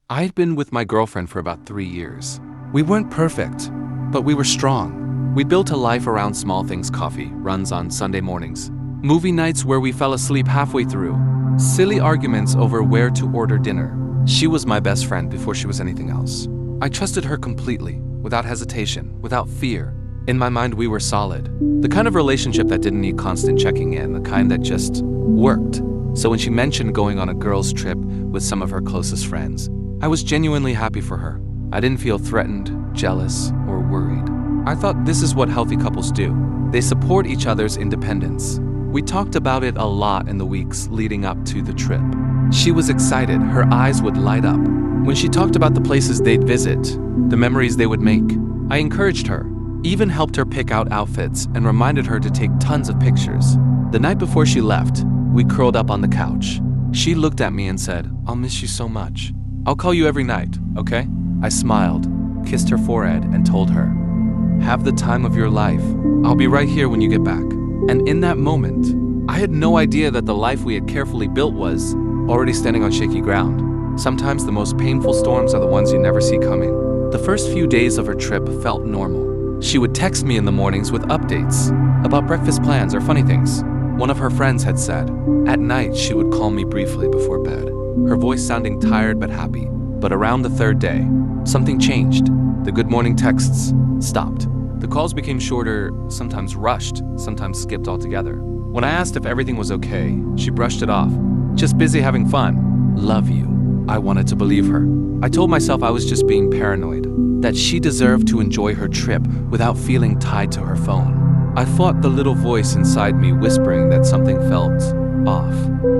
I had been with my girlfriend for about 3 years. We weren't perfect, but we were strong. We built a life around small things: coffee, runs on Sunday mornings, movie nights where we fell asleep halfway through, silly arguments over where to order dinner. She was my best friend before she was anything else. I trusted her completely, without hesitation, without fear. In my mind, we were solid. The kind of relationship that didn't need constant checking in, the kind that just worked. So when she mentioned going on a girls' trip with some of her closest friends, I was genuinely happy for her. I didn't feel threatened, jealous, or worried. I thought this is what healthy couples do. They support each other's independence. We talked about it a lot in the weeks leading up to the trip. She was excited, her eyes would light up. When she talked about the places they'd visit, the memories they would make, I encouraged her, even helped her pick out outfits and reminded her to take tons of pictures. The night before she left, we curled up on the couch. She looked at me and said, "I'll miss you so much. I'll call you every night, okay?" I smiled, kissed her forehead, and told her, "Have the time of your life. I'll be right here when you get back." And in that moment, I had no idea that the life we had carefully built was already standing on shaky ground. Sometimes the most painful storms are the ones you never see coming. The first few days of her trip felt normal. She would text me in the mornings with updates about breakfast plans or funny things. One of her friends had said, at night she would call me briefly before bed, her voice sounding tired but happy. But around the third day, something changed. The good morning texts stopped. The calls became shorter, sometimes rushed, sometimes skipped altogether. When I asked if everything was okay, she brushed it off. "Just busy having fun. Love you." I wanted to believe her. I told myself I was just being paranoid, that she deserved to enjoy her trip without feeling tied to her phone. I fought the little voice inside me whispering that something felt off.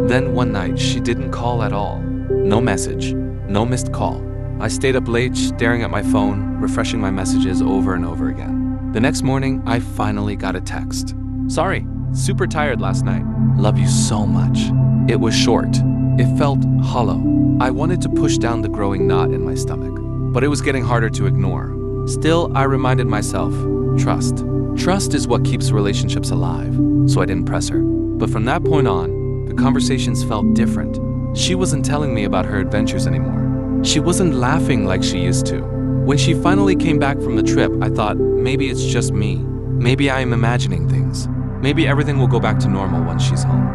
Then one night, she didn't call at all. No message, no missed call. I stayed up late, staring at my phone, refreshing my messages over and over again. The next morning, I finally got a text. "Sorry, super tired last night. Love you so much." It was short. It felt hollow. I wanted to push down the growing knot in my stomach, but it was getting harder to ignore. Still, I reminded myself, trust. Trust is what keeps relationships alive, so I didn't press her. But from that point on, the conversations felt different. She wasn't telling me about her adventures anymore. She wasn't laughing like she used to. When she finally came back from the trip, I thought, maybe it's just me. Maybe I am imagining things. Maybe everything will go back to normal once she's home.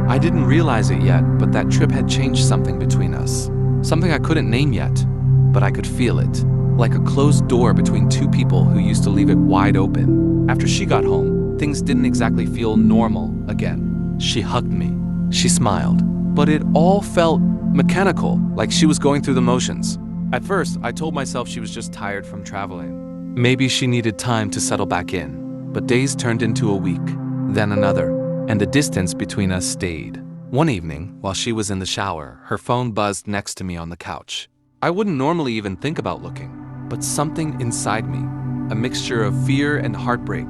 I didn't realize it yet, but that trip had changed something between us. Something I couldn't name yet, but I could feel it. Like a closed door between two people who used to leave it wide open. After she got home, things didn't exactly feel normal again. She hugged me. She smiled. But it all felt mechanical, like she was going through the motions. At first, I told myself she was just tired from traveling. Maybe she needed time to settle back in. But days turned into a week, then another, and the distance between us stayed. One evening, while she was in the shower, her phone buzzed next to me on the couch. I wouldn't normally even think about looking, but something inside me, a mixture of fear and heartbreak,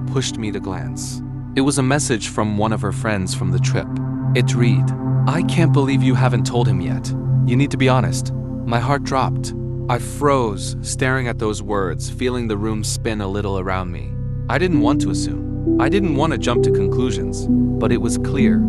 pushed me to glance. It was a message from one of her friends from the trip. It read, "I can't believe you haven't told him yet. You need to be honest." My heart dropped. I froze, staring at those words, feeling the room spin a little around me. I didn't want to assume. I didn't want to jump to conclusions, but it was clear.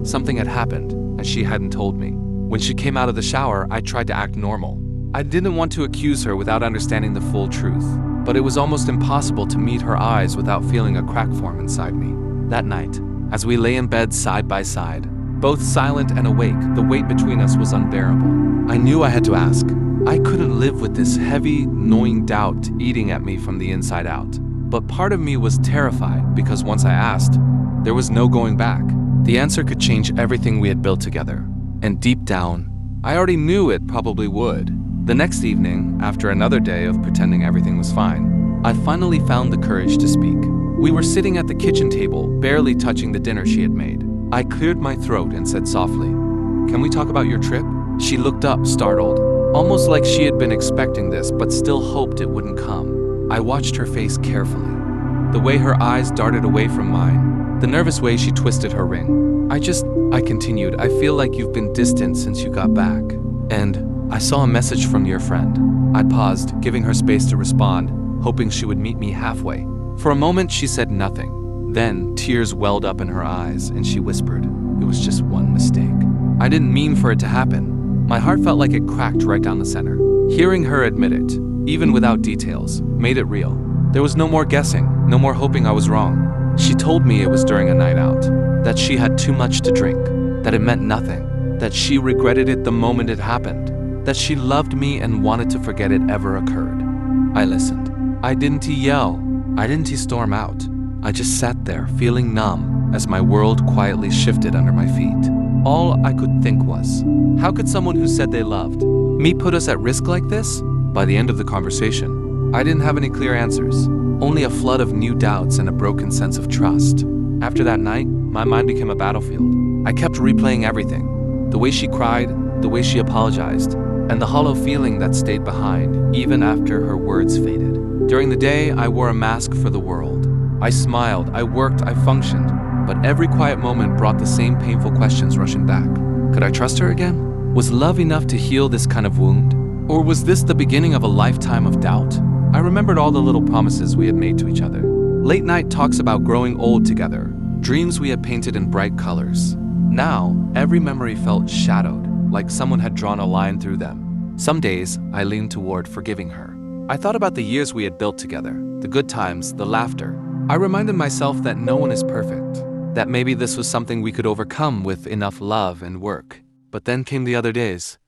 Something had happened, and she hadn't told me. When she came out of the shower, I tried to act normal. I didn't want to accuse her without understanding the full truth, but it was almost impossible to meet her eyes without feeling a crack form inside me. That night, as we lay in bed side by side, both silent and awake, the weight between us was unbearable. I knew I had to ask. I couldn't live with this heavy, gnawing doubt eating at me from the inside out. But part of me was terrified because once I asked, there was no going back. The answer could change everything we had built together. And deep down, I already knew it probably would. The next evening, after another day of pretending everything was fine, I finally found the courage to speak. We were sitting at the kitchen table, barely touching the dinner she had made. I cleared my throat and said softly, "Can we talk about your trip?" She looked up, startled, almost like she had been expecting this but still hoped it wouldn't come. I watched her face carefully. The way her eyes darted away from mine, the nervous way she twisted her ring. I continued, "I feel like you've been distant since you got back. And I saw a message from your friend." I paused, giving her space to respond, hoping she would meet me halfway. For a moment, she said nothing. Then, tears welled up in her eyes, and she whispered, "It was just one mistake. I didn't mean for it to happen. My heart felt like it cracked right down the center. Hearing her admit it, even without details, made it real. There was no more guessing, no more hoping I was wrong. She told me it was during a night out, that she had too much to drink, that it meant nothing, that she regretted it the moment it happened, that she loved me and wanted to forget it ever occurred. I listened. I didn't yell. I didn't storm out. I just sat there, feeling numb, as my world quietly shifted under my feet. All I could think was, how could someone who said they loved me put us at risk like this? By the end of the conversation, I didn't have any clear answers, only a flood of new doubts and a broken sense of trust. After that night, my mind became a battlefield. I kept replaying everything, the way she cried, the way she apologized, and the hollow feeling that stayed behind, even after her words faded. During the day, I wore a mask for the world. I smiled, I worked, I functioned, but every quiet moment brought the same painful questions rushing back. Could I trust her again? Was love enough to heal this kind of wound? Or was this the beginning of a lifetime of doubt? I remembered all the little promises we had made to each other. Late night talks about growing old together, dreams we had painted in bright colors. Now, every memory felt shadowed, like someone had drawn a line through them. Some days, I leaned toward forgiving her. I thought about the years we had built together, the good times, the laughter. I reminded myself that no one is perfect, that maybe this was something we could overcome with enough love and work. But then came the other days.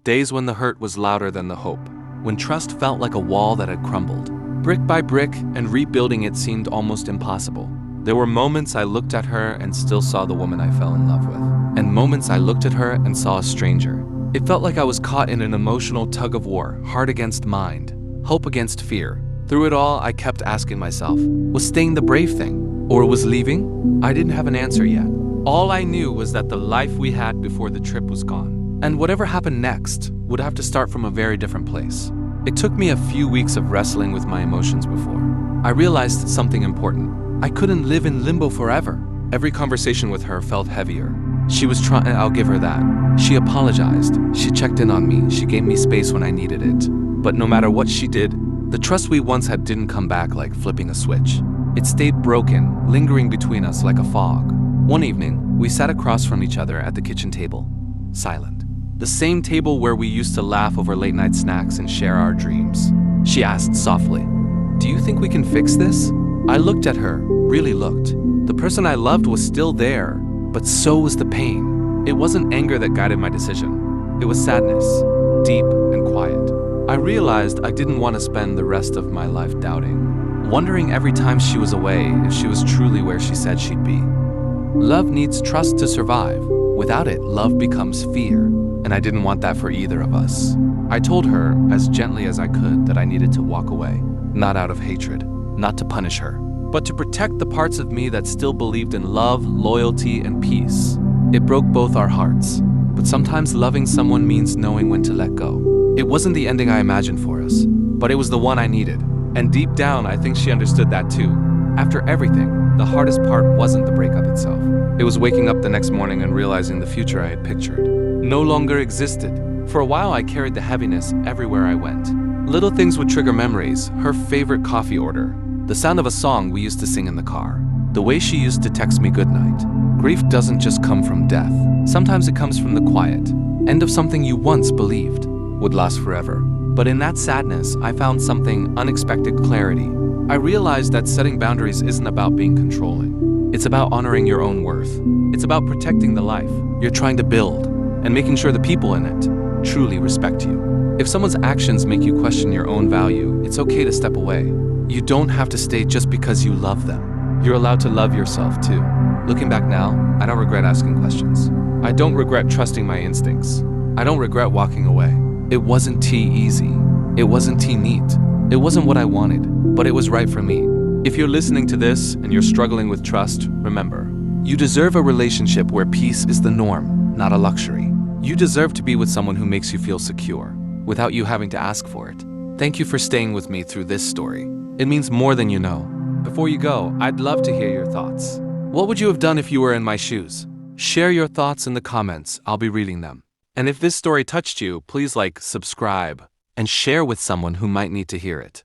Days when the hurt was louder than the hope, when trust felt like a wall that had crumbled. Brick by brick, and rebuilding it seemed almost impossible. There were moments I looked at her and still saw the woman I fell in love with, and moments I looked at her and saw a stranger. It felt like I was caught in an emotional tug of war, heart against mind, hope against fear. Through it all, I kept asking myself, was staying the brave thing? Or was leaving? I didn't have an answer yet. All I knew was that the life we had before the trip was gone, and whatever happened next would have to start from a very different place. It took me a few weeks of wrestling with my emotions before I realized something important. I couldn't live in limbo forever. Every conversation with her felt heavier. She was trying, I'll give her that. She apologized. She checked in on me. She gave me space when I needed it. But no matter what she did, the trust we once had didn't come back like flipping a switch. It stayed broken, lingering between us like a fog. One evening, we sat across from each other at the kitchen table, silent. The same table where we used to laugh over late-night snacks and share our dreams. She asked softly, "Do you think we can fix this?" I looked at her, really looked. The person I loved was still there, but so was the pain. It wasn't anger that guided my decision. It was sadness, deep and quiet. I realized I didn't want to spend the rest of my life doubting, wondering every time she was away if she was truly where she said she'd be. Love needs trust to survive. Without it, love becomes fear, and I didn't want that for either of us. I told her, as gently as I could, that I needed to walk away, not out of hatred, not to punish her, but to protect the parts of me that still believed in love, loyalty, and peace. It broke both our hearts, but sometimes loving someone means knowing when to let go. It wasn't the ending I imagined for us, but it was the one I needed, and deep down, I think she understood that too. After everything, the hardest part wasn't the breakup itself. It was waking up the next morning and realizing the future I had pictured no longer existed. For a while, I carried the heaviness everywhere I went. Little things would trigger memories, her favorite coffee order, the sound of a song we used to sing in the car, the way she used to text me goodnight. Grief doesn't just come from death. Sometimes it comes from the quiet end of something you once believed would last forever. But in that sadness, I found something unexpected clarity. I realized that setting boundaries isn't about being controlling. It's about honoring your own worth. It's about protecting the life you're trying to build and making sure the people in it truly respect you. If someone's actions make you question your own value, it's okay to step away. You don't have to stay just because you love them. You're allowed to love yourself too. Looking back now, I don't regret asking questions. I don't regret trusting my instincts. I don't regret walking away. It wasn't easy. It wasn't neat. It wasn't what I wanted, but it was right for me. If you're listening to this and you're struggling with trust, remember, you deserve a relationship where peace is the norm, not a luxury. You deserve to be with someone who makes you feel secure, without you having to ask for it. Thank you for staying with me through this story. It means more than you know. Before you go, I'd love to hear your thoughts. What would you have done if you were in my shoes? Share your thoughts in the comments. I'll be reading them. And if this story touched you, please like, subscribe, and share with someone who might need to hear it.